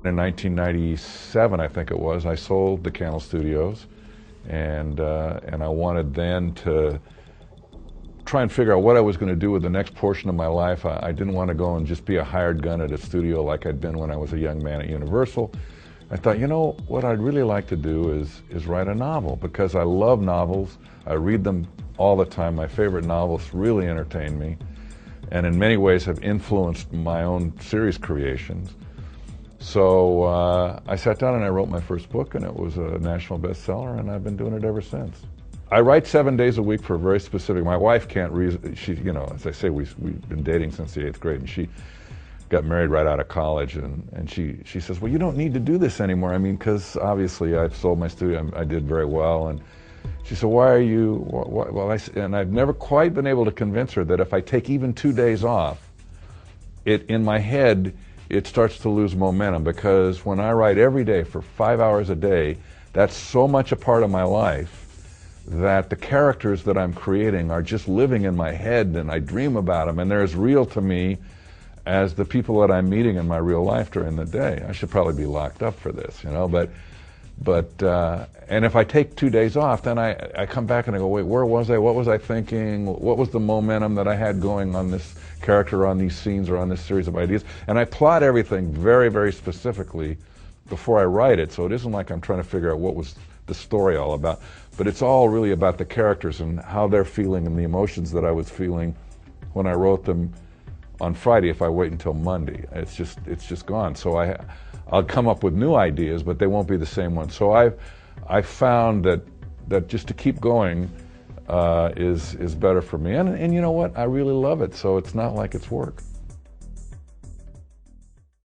In 1997, I think it was, I sold the Cannell Studios, and I wanted then to try and figure out what I was going to do with the next portion of my life. I didn't want to go and just be a hired gun at a studio like I'd been when I was a young man at Universal. I thought, you know, what I'd really like to do is write a novel, because I love novels. I read them all the time. My favorite novels really entertain me, and in many ways have influenced my own series creations. So I sat down and I wrote my first book, and it was a national bestseller, and I've been doing it ever since. I write 7 days a week for a very specific. My wife can't reason. She, you know, as I say, we've been dating since the 8th grade, and she got married right out of college, and she says, well, you don't need to do this anymore. I mean, because obviously I've sold my studio, I did very well, and she said, why are you? Well, and I've never quite been able to convince her that if I take even 2 days off, in my head, it starts to lose momentum, because when I write every day for 5 hours a day, that's so much a part of my life that the characters that I'm creating are just living in my head, and I dream about them, and they're as real to me as the people that I'm meeting in my real life during the day. I should probably be locked up for this, you know, and if I take 2 days off, then I come back and I go, wait, where was I? What was I thinking? What was the momentum that I had going on this character, on these scenes, or on this series of ideas? And I plot everything very, very specifically before I write it, so it isn't like I'm trying to figure out what was the story all about, but it's all really about the characters and how they're feeling and the emotions that I was feeling when I wrote them on Friday. If I wait until Monday, it's just gone. So I'll come up with new ideas, but they won't be the same ones. So I found that just to keep going is better for me. And you know what? I really love it, so it's not like it's work.